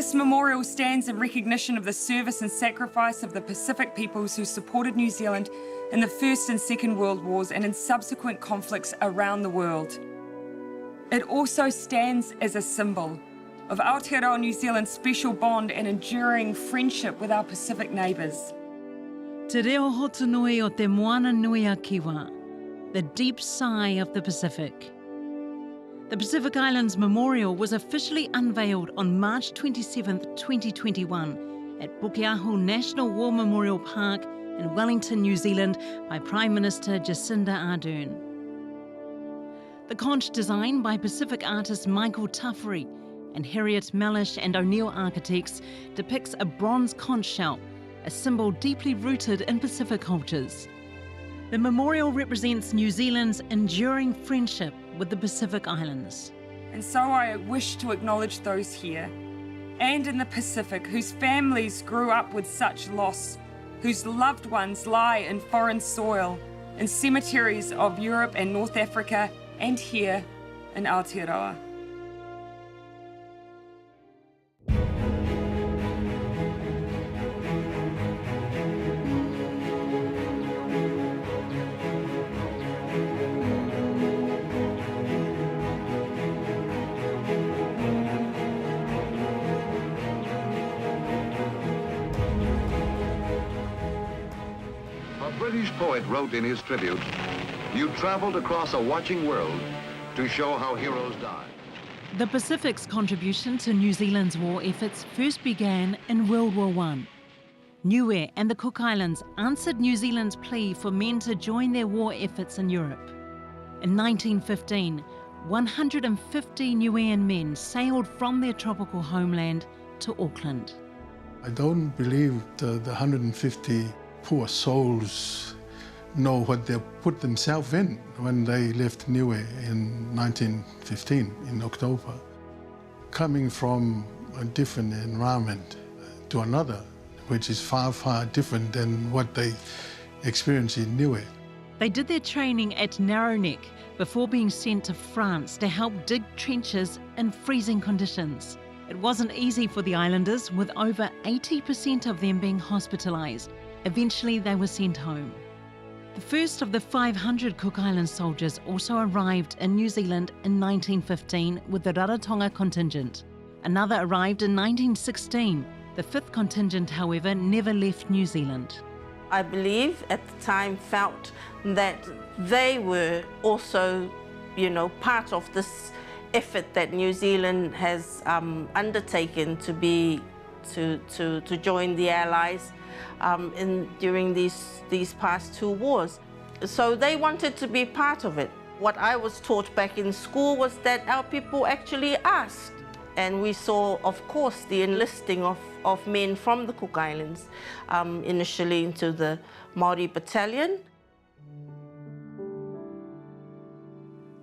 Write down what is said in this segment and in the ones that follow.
This memorial stands in recognition of the service and sacrifice of the Pacific peoples who supported New Zealand in the First and Second World Wars and in subsequent conflicts around the world. It also stands as a symbol of Aotearoa New Zealand's special bond and enduring friendship with our Pacific neighbours. Te reo hotunui o te moana nui a Kiwa, the deep sigh of the Pacific. The Pacific Islands Memorial was officially unveiled on March 27, 2021 at Pukeahu National War Memorial Park in Wellington, New Zealand by Prime Minister Jacinda Ardern. The conch, designed by Pacific artist Michael Tuffery and Harriet Mellish and O'Neill architects, depicts a bronze conch shell, a symbol deeply rooted in Pacific cultures. The memorial represents New Zealand's enduring friendship with the Pacific Islands. And so I wish to acknowledge those here and in the Pacific whose families grew up with such loss, whose loved ones lie in foreign soil, in cemeteries of Europe and North Africa, and here in Aotearoa. A British poet wrote in his tribute, "You traveled across a watching world to show how heroes died." The Pacific's contribution to New Zealand's war efforts first began in World War I. Niue and the Cook Islands answered New Zealand's plea for men to join their war efforts in Europe. In 1915, 150 Niuean men sailed from their tropical homeland to Auckland. I don't believe the 150 poor souls know what they put themselves in when they left Niue in 1915 in October. Coming from a different environment to another, which is far, far different than what they experienced in Niue. They did their training at Narrowneck before being sent to France to help dig trenches in freezing conditions. It wasn't easy for the islanders, with over 80% of them being hospitalised. Eventually they were sent home. The first of the 500 Cook Island soldiers also arrived in New Zealand in 1915 with the Rarotonga contingent. Another arrived in 1916. The 5th contingent, however, never left New Zealand. I believe at the time felt that they were also, part of this effort that New Zealand has undertaken to join the Allies during these past 2 wars. So they wanted to be part of it. What I was taught back in school was that our people actually asked. And we saw, of course, the enlisting of men from the Cook Islands, initially into the Māori battalion.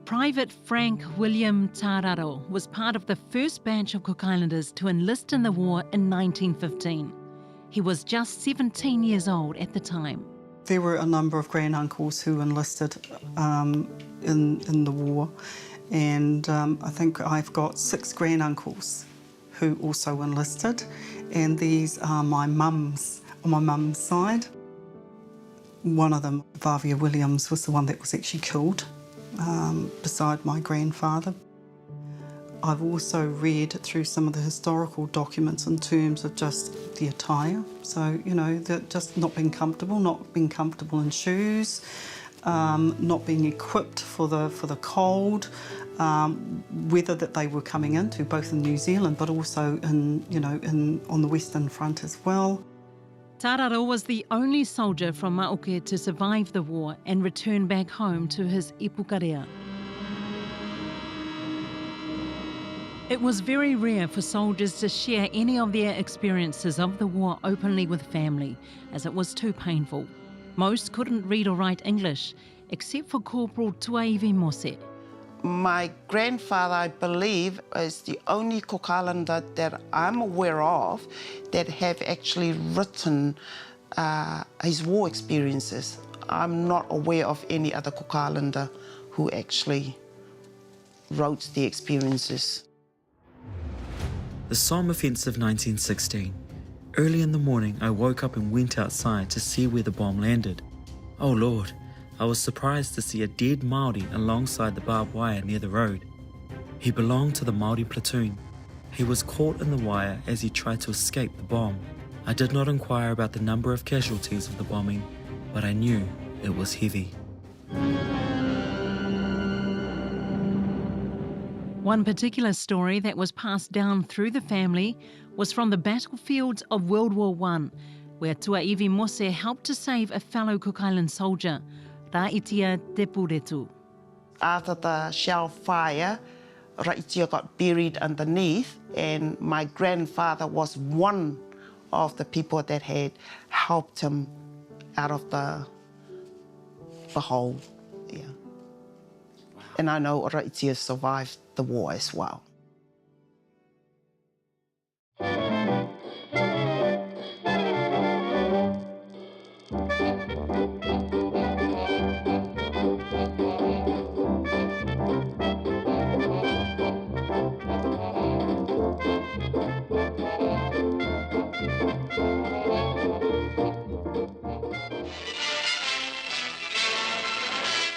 Private Frank William Tararo was part of the first batch of Cook Islanders to enlist in the war in 1915. He was just 17 years old at the time. There were a number of granduncles who enlisted in the war, and I think I've got 6 granduncles who also enlisted, and these are my mums on my mum's side. One of them, Vavia Williams, was the one that was actually killed beside my grandfather. I've also read through some of the historical documents in terms of just the attire. So, just not being comfortable in shoes, not being equipped for the cold, weather that they were coming into, both in New Zealand but also on the Western Front as well. Tararo was the only soldier from Maoke to survive the war and return back home to his ipukarea. It was very rare for soldiers to share any of their experiences of the war openly with family, as it was too painful. Most couldn't read or write English, except for Corporal Tuaivi Mose. My grandfather, I believe, is the only Cook Islander that I'm aware of that have actually written his war experiences. I'm not aware of any other Cook Islander who actually wrote the experiences. The Somme Offensive 1916. Early in the morning, I woke up and went outside to see where the bomb landed. Oh Lord, I was surprised to see a dead Māori alongside the barbed wire near the road. He belonged to the Māori platoon. He was caught in the wire as he tried to escape the bomb. I did not inquire about the number of casualties of the bombing, but I knew it was heavy. One particular story that was passed down through the family was from the battlefields of World War I, where Tuaivi Mose helped to save a fellow Cook Island soldier, Raitia Te Puretu. After the shell fire, Raitia got buried underneath, and my grandfather was one of the people that had helped him out of the hole. Yeah. And I know Raitia survived the war as well.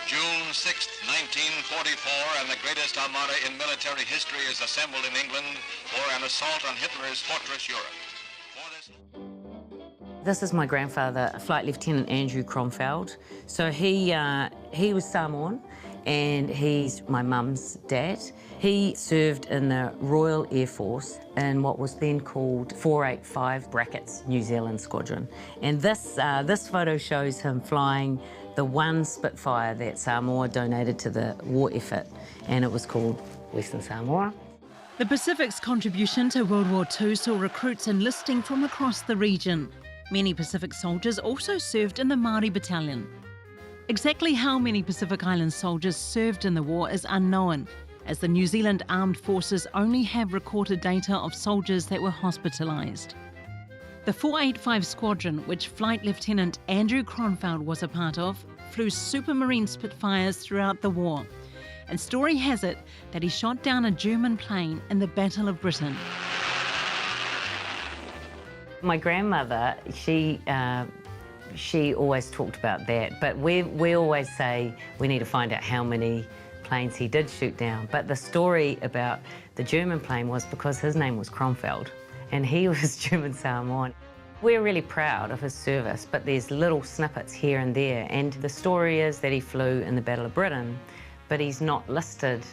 June 6th, 1944, and the greatest armada in military history is assembled in England for an assault on Hitler's fortress Europe. This is my grandfather, Flight Lieutenant Andrew Cromfeld. So he was Samoan, and he's my mum's dad. He served in the Royal Air Force in what was then called 485 brackets New Zealand Squadron. And this photo shows him flying the one Spitfire that Samoa donated to the war effort, and it was called Western Samoa. The Pacific's contribution to World War II saw recruits enlisting from across the region. Many Pacific soldiers also served in the Māori Battalion. Exactly how many Pacific Island soldiers served in the war is unknown, as the New Zealand Armed Forces only have recorded data of soldiers that were hospitalised. The 485 Squadron, which Flight Lieutenant Andrew Cromfeld was a part of, flew Supermarine Spitfires throughout the war, and story has it that he shot down a German plane in the Battle of Britain. My grandmother, she always talked about that, but we always say we need to find out how many planes he did shoot down. But the story about the German plane was because his name was Cromfeld, and he was German Samoan. We're really proud of his service, but there's little snippets here and there, and the story is that he flew in the Battle of Britain, but he's not listed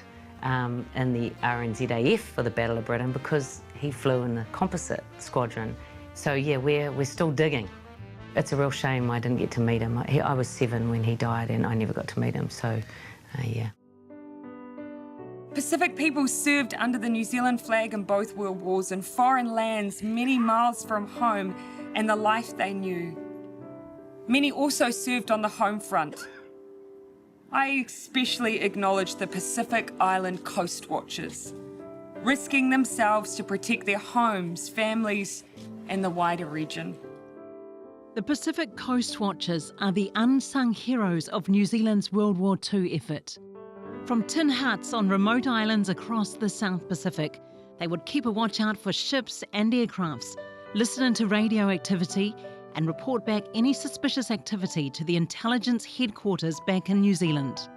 in the RNZAF for the Battle of Britain because he flew in the composite squadron. So yeah, we're still digging. It's a real shame I didn't get to meet him. I was 7 when he died, and I never got to meet him, so yeah. Pacific people served under the New Zealand flag in both world wars in foreign lands many miles from home and the life they knew. Many also served on the home front. I especially acknowledge the Pacific Island Coast Watchers, risking themselves to protect their homes, families, and the wider region. The Pacific Coast Watchers are the unsung heroes of New Zealand's World War II effort. From tin huts on remote islands across the South Pacific, they would keep a watch out for ships and aircrafts, listen into radio activity, and report back any suspicious activity to the intelligence headquarters back in New Zealand.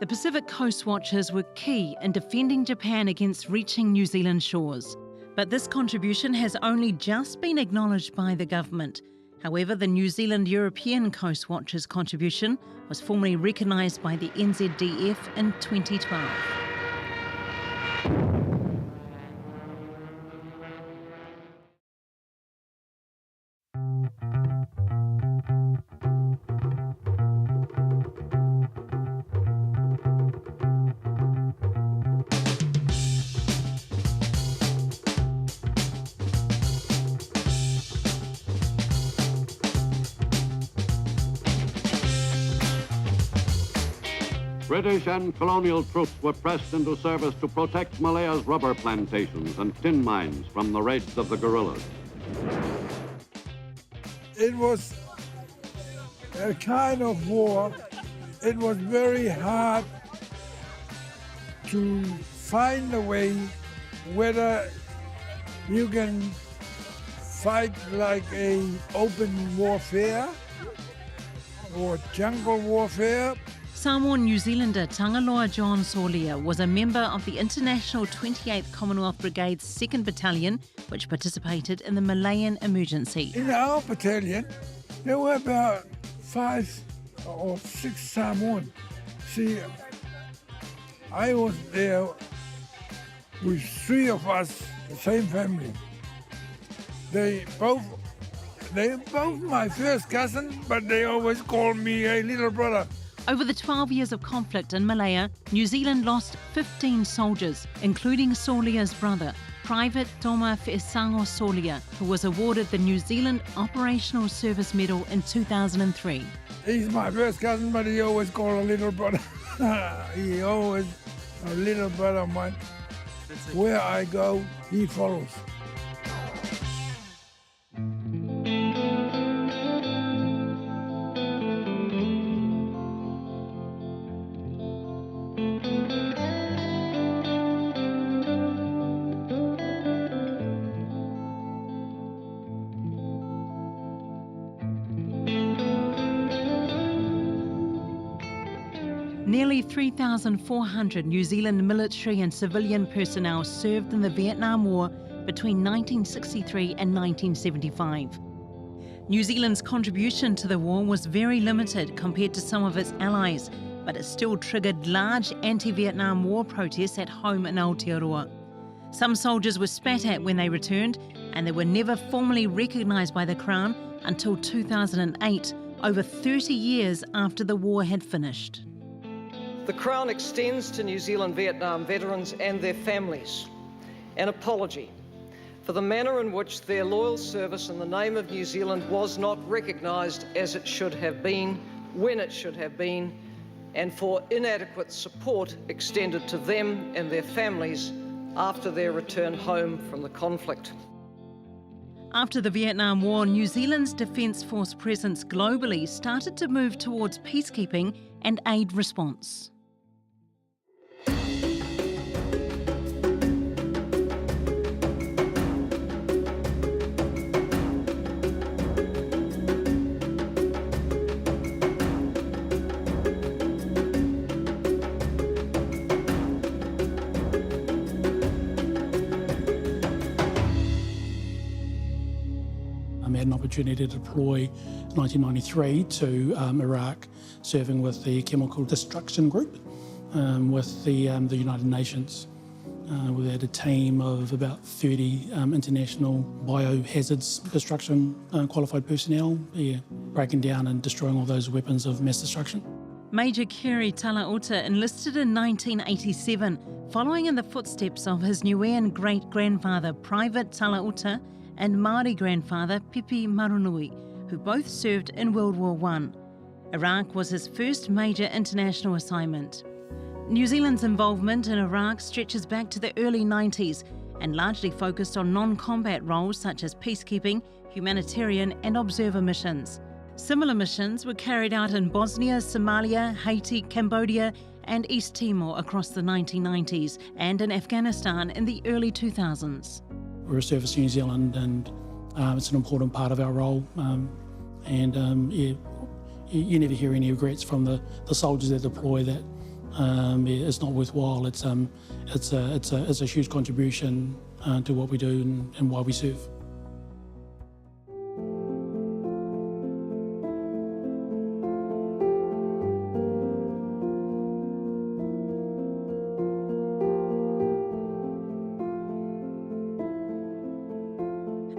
The Pacific Coast Watchers were key in defending Japan against reaching New Zealand shores. But this contribution has only just been acknowledged by the government. However, the New Zealand European Coast Watchers contribution was formally recognised by the NZDF in 2012. British and colonial troops were pressed into service to protect Malaya's rubber plantations and tin mines from the raids of the guerrillas. It was a kind of war. It was very hard to find a way whether You can fight like a open warfare or jungle warfare. Samoan New Zealander Tangaloa John Solia was a member of the International 28th Commonwealth Brigade's 2nd Battalion, which participated in the Malayan emergency. In our battalion, there were about 5 or 6 Samoan. See, I was there with 3 of us, the same family. They both my first cousin, but they always called me a little brother. Over the 12 years of conflict in Malaya, New Zealand lost 15 soldiers, including Solia's brother, Private Toma Fe'esango Solia, who was awarded the New Zealand Operational Service Medal in 2003. He's my first cousin, but he always called a little brother. He always a little brother of mine. Where I go, he follows. Nearly 3,400 New Zealand military and civilian personnel served in the Vietnam War between 1963 and 1975. New Zealand's contribution to the war was very limited compared to some of its allies, but it still triggered large anti-Vietnam War protests at home in Aotearoa. Some soldiers were spat at when they returned, and they were never formally recognised by the Crown until 2008, over 30 years after the war had finished. The Crown extends to New Zealand Vietnam veterans and their families an apology for the manner in which their loyal service in the name of New Zealand was not recognised as it should have been, when it should have been, and for inadequate support extended to them and their families after their return home from the conflict. After the Vietnam War, New Zealand's Defence Force presence globally started to move towards peacekeeping and aid response. I had an opportunity to deploy in 1993 to Iraq, serving with the Chemical Destruction Group with the United Nations. We had a team of about 30 international biohazards destruction qualified personnel, breaking down and destroying all those weapons of mass destruction. Major Kerry Talauta enlisted in 1987, following in the footsteps of his Niuean great-grandfather, Private Talauta, and Māori grandfather, Pipi Marunui, who both served in World War I. Iraq was his first major international assignment. New Zealand's involvement in Iraq stretches back to the early 90s and largely focused on non-combat roles such as peacekeeping, humanitarian and observer missions. Similar missions were carried out in Bosnia, Somalia, Haiti, Cambodia and East Timor across the 1990s and in Afghanistan in the early 2000s. We're a service in New Zealand and it's an important part of our role. You never hear any regrets from the soldiers that deploy that it's not worthwhile. It's a huge contribution to what we do and why we serve.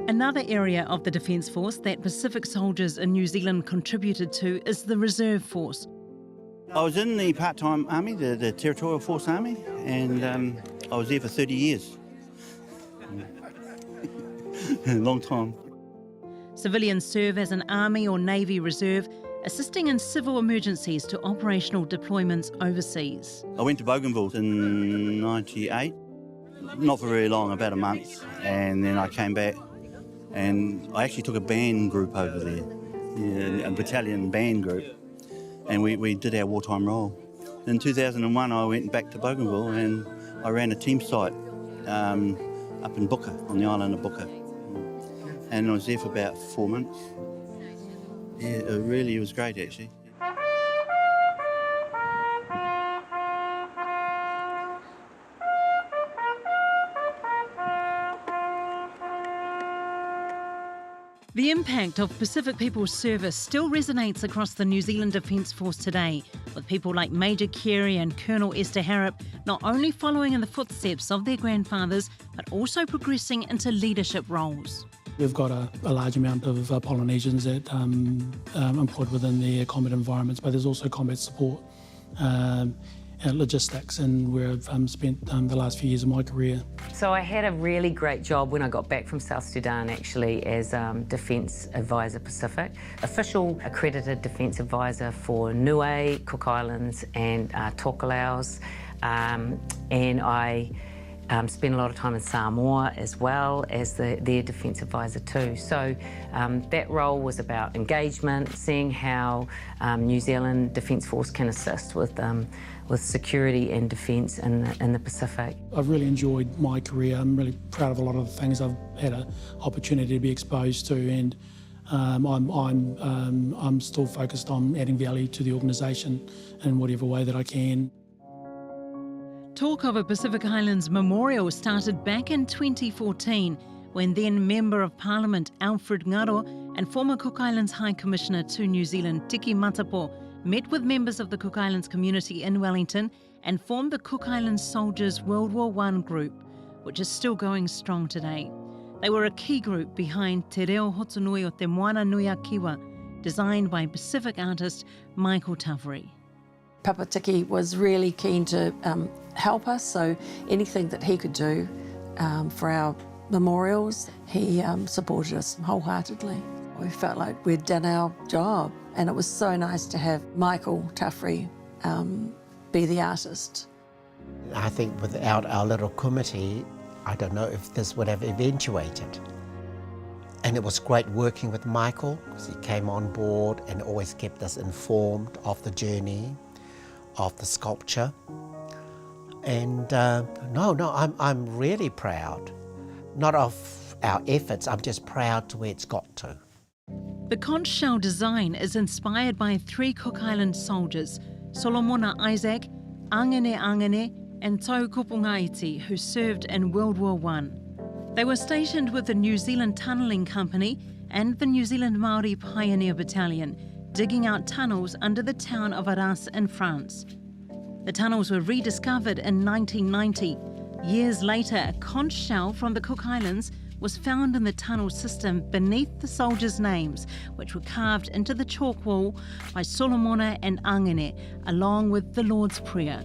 Another area of the Defence Force that Pacific soldiers in New Zealand contributed to is the Reserve Force. I was in the part-time army, the Territorial Force Army, and I was there for 30 years. A long time. Civilians serve as an Army or Navy Reserve, assisting in civil emergencies to operational deployments overseas. I went to Bougainville in '98, not for very long, about a month, and then I came back and I actually took a band group over there, a battalion band group, and we did our wartime role. In 2001 I went back to Bougainville and I ran a team site up in Booker, on the island of Booker. And I was there for about 4 months. Yeah, it was great actually. The impact of Pacific People's Service still resonates across the New Zealand Defence Force today, with people like Major Carey and Colonel Esther Harrop not only following in the footsteps of their grandfathers, but also progressing into leadership roles. We've got a large amount of Polynesians that employed within their combat environments, but there's also combat support, logistics, and where I've spent the last few years of my career. So I had a really great job when I got back from South Sudan, actually, as Defence Advisor Pacific, official accredited Defence Advisor for Niue, Cook Islands and Tokelau's, and I spent a lot of time in Samoa as well as their Defence Advisor too. So that role was about engagement, seeing how New Zealand Defence Force can assist with security and defence in the Pacific. I've really enjoyed my career. I'm really proud of a lot of the things I've had an opportunity to be exposed to, and I'm still focused on adding value to the organisation in whatever way that I can. Talk of a Pacific Islands memorial started back in 2014 when then Member of Parliament Alfred Ngaro and former Cook Islands High Commissioner to New Zealand Tiki Matapo met with members of the Cook Islands community in Wellington and formed the Cook Islands Soldiers World War I group, which is still going strong today. They were a key group behind Te Reo Hotonui o Te Moana Nui a Kiwa, designed by Pacific artist Michael Taveri. Papa Tiki was really keen to help us, so anything that he could do for our memorials, he supported us wholeheartedly. We felt like we'd done our job, and it was so nice to have Michael Taveri be the artist. I think without our little committee, I don't know if this would have eventuated. And it was great working with Michael, because he came on board and always kept us informed of the journey, of the sculpture. And I'm really proud, not of our efforts, I'm just proud to where it's got to. The conch shell design is inspired by 3 Cook Island soldiers, Solomona Isaac, Angene Angene and Tau Kopungaiti, who served in World War I. They were stationed with the New Zealand Tunnelling Company and the New Zealand Māori Pioneer Battalion, digging out tunnels under the town of Arras in France. The tunnels were rediscovered in 1990. Years later, a conch shell from the Cook Islands was found in the tunnel system beneath the soldiers' names, which were carved into the chalk wall by Solomona and Angene, along with the Lord's Prayer.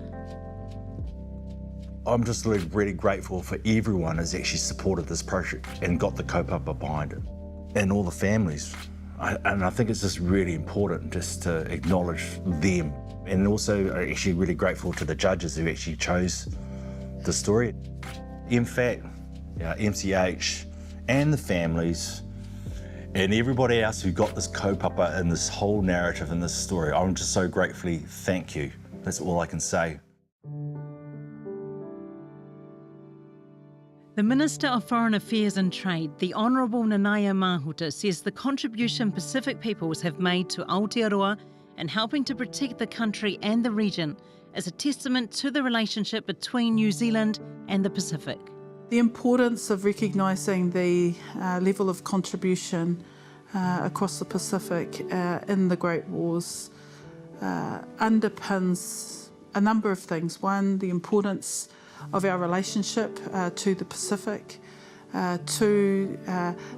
I'm just really grateful for everyone who's actually supported this project and got the kaupapa behind it, and all the families. And I think it's just really important just to acknowledge them, and also actually really grateful to the judges who actually chose the story. MFAT, MCH, and the families, and everybody else who got this kaupapa in this whole narrative and this story. I'm just so gratefully thank you. That's all I can say. The Minister of Foreign Affairs and Trade, the Honourable Nanaia Mahuta, says the contribution Pacific peoples have made to Aotearoa and helping to protect the country and the region is a testament to the relationship between New Zealand and the Pacific. The importance of recognising the level of contribution across the Pacific in the Great Wars underpins a number of things. One, the importance of our relationship to the Pacific, to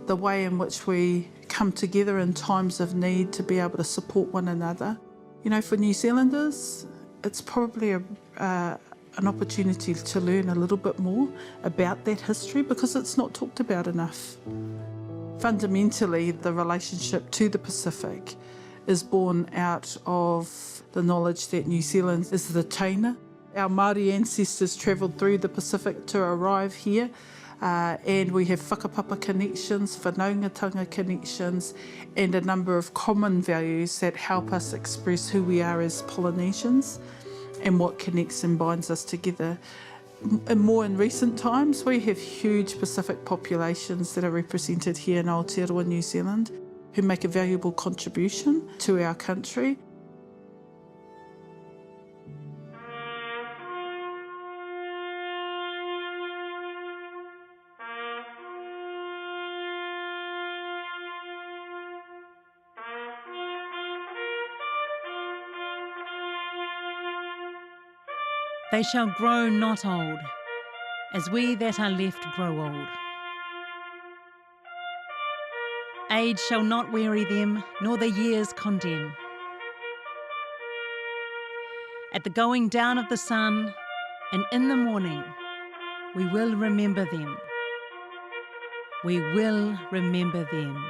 the way in which we come together in times of need to be able to support one another. You know, for New Zealanders, it's probably an opportunity to learn a little bit more about that history because it's not talked about enough. Fundamentally, the relationship to the Pacific is born out of the knowledge that New Zealand is the taina. Our Māori ancestors travelled through the Pacific to arrive here, and we have whakapapa connections, whanaungatanga connections, and a number of common values that help us express who we are as Polynesians and what connects and binds us together. And more in recent times, we have huge Pacific populations that are represented here in Aotearoa, New Zealand, who make a valuable contribution to our country. They shall grow not old, as we that are left grow old. Age shall not weary them, nor the years condemn. At the going down of the sun, and in the morning, we will remember them. We will remember them.